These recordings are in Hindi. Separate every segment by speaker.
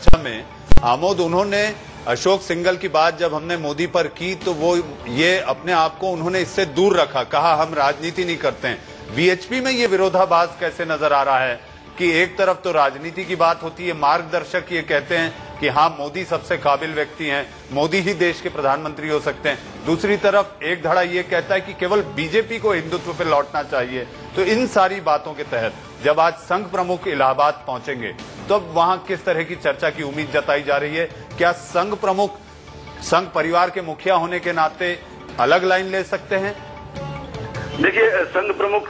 Speaker 1: चर्चा में आमोद, उन्होंने अशोक सिंघल की बात जब हमने मोदी पर की तो वो ये अपने आप को उन्होंने इससे दूर रखा, कहा हम राजनीति नहीं करते हैं। वीएचपी में ये विरोधाभास कैसे नजर आ रहा है कि एक तरफ तो राजनीति की बात होती है, मार्गदर्शक ये कहते हैं कि हाँ मोदी सबसे काबिल व्यक्ति हैं, मोदी ही देश के प्रधानमंत्री हो सकते हैं, दूसरी तरफ एक धड़ा ये कहता है कि केवल बीजेपी को हिंदुत्व पे लौटना चाहिए। तो इन सारी बातों के तहत जब आज संघ प्रमुख इलाहाबाद पहुंचेंगे तो अब वहां किस तरह की चर्चा की उम्मीद जताई जा रही है? क्या संघ प्रमुख संघ परिवार के मुखिया होने के नाते अलग लाइन ले सकते हैं?
Speaker 2: देखिए, संघ प्रमुख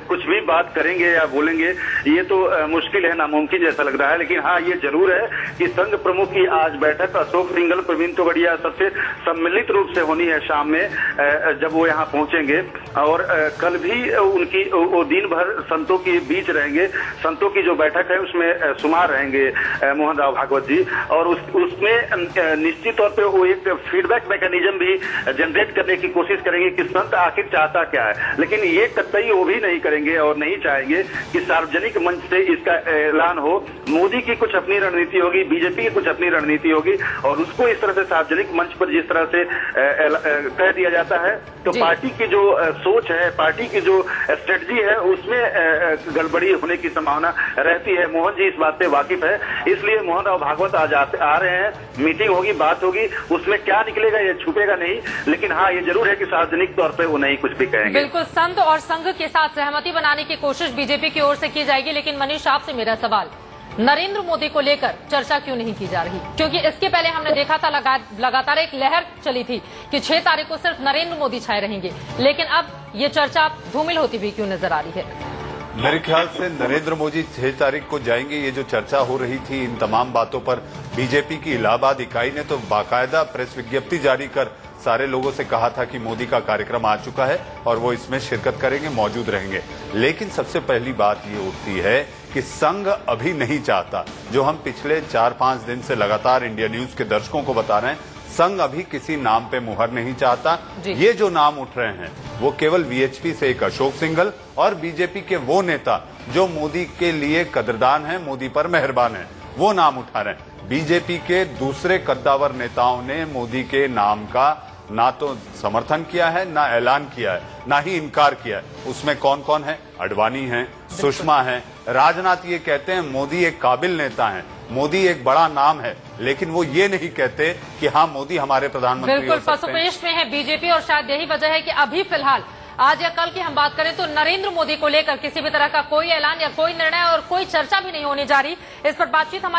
Speaker 2: कुछ भी बात करेंगे या बोलेंगे ये तो मुश्किल है, नामुमकिन जैसा लग रहा है। लेकिन हाँ, ये जरूर है कि संघ प्रमुख की आज बैठक अशोक सिंघल, प्रवीण तोगड़िया सबसे सम्मिलित रूप से होनी है शाम में जब वो यहाँ पहुंचेंगे। और कल भी उनकी वो दिन भर संतों के बीच रहेंगे। संतों की जो बैठक है उसमें शुमार रहेंगे मोहन राव भागवत जी, और उसमें निश्चित तौर पर वो एक फीडबैक मैकेनिज्म भी जनरेट करने की कोशिश करेंगे कि संत आखिर चाहता क्या है। लेकिन ये कतई वो भी नहीं करेंगे और नहीं चाहेंगे कि सार्वजनिक मंच से इसका ऐलान हो। मोदी की कुछ अपनी रणनीति होगी, बीजेपी की कुछ अपनी रणनीति होगी, और उसको इस तरह से सार्वजनिक मंच पर जिस तरह से कह दिया जाता है तो पार्टी की जो सोच है, पार्टी की जो स्ट्रेटजी है उसमें गड़बड़ी होने की संभावना रहती है। मोहन जी इस बात से वाकिफ है, इसलिए मोहन राव भागवत आज आ रहे हैं, मीटिंग होगी, बात होगी, उसमें क्या निकलेगा ये छुपेगा नहीं। लेकिन हाँ, ये जरूर है कि सार्वजनिक तौर पर वो नहीं कुछ भी कहेंगे।
Speaker 3: बिल्कुल, संत और संघ के साथ सहमति बनाने की कोशिश बीजेपी की ओर से की जाएगी। लेकिन मनीष, आपसे मेरा सवाल, नरेंद्र मोदी को लेकर चर्चा क्यों नहीं की जा रही? क्योंकि इसके पहले हमने देखा था लगातार एक लहर चली थी कि 6 तारीख को सिर्फ नरेंद्र मोदी छाए रहेंगे, लेकिन अब ये चर्चा धूमिल होती हुई क्यों नजर आ रही है?
Speaker 1: मेरे ख्याल से नरेंद्र मोदी 6 तारीख को जाएंगे। ये जो चर्चा हो रही थी इन तमाम बातों पर, बीजेपी की इलाहाबाद इकाई ने तो बाकायदा प्रेस विज्ञप्ति जारी कर सारे लोगों से कहा था कि मोदी का कार्यक्रम आ चुका है और वो इसमें शिरकत करेंगे, मौजूद रहेंगे। लेकिन सबसे पहली बात ये उठती है कि संघ अभी नहीं चाहता, जो हम पिछले 4-5 दिन से लगातार इंडिया न्यूज के दर्शकों को बता रहे हैं, संघ अभी किसी नाम पे मुहर नहीं चाहता। ये जो नाम उठ रहे हैं वो केवल वीएचपी से एक अशोक सिंघल और बीजेपी के वो नेता जो मोदी के लिए कदरदान है, मोदी पर मेहरबान है, वो नाम उठा रहे हैं। बीजेपी के दूसरे कद्दावर नेताओं ने मोदी के नाम का ना तो समर्थन किया है, ना ऐलान किया है, ना ही इनकार किया है। उसमें कौन कौन है? अडवाणी है, सुषमा है, राजनाथ ये कहते हैं मोदी एक काबिल नेता है, मोदी एक बड़ा नाम है, लेकिन वो ये नहीं कहते कि हाँ मोदी हमारे प्रधानमंत्री हो सकते हैं।
Speaker 3: बिल्कुल पसुपेश में है बीजेपी, और शायद यही वजह है कि अभी फिलहाल आज या कल की हम बात करें तो नरेंद्र मोदी को लेकर किसी भी तरह का कोई ऐलान या कोई निर्णय और कोई चर्चा भी नहीं होने जा रही। इस पर बातचीत हमारे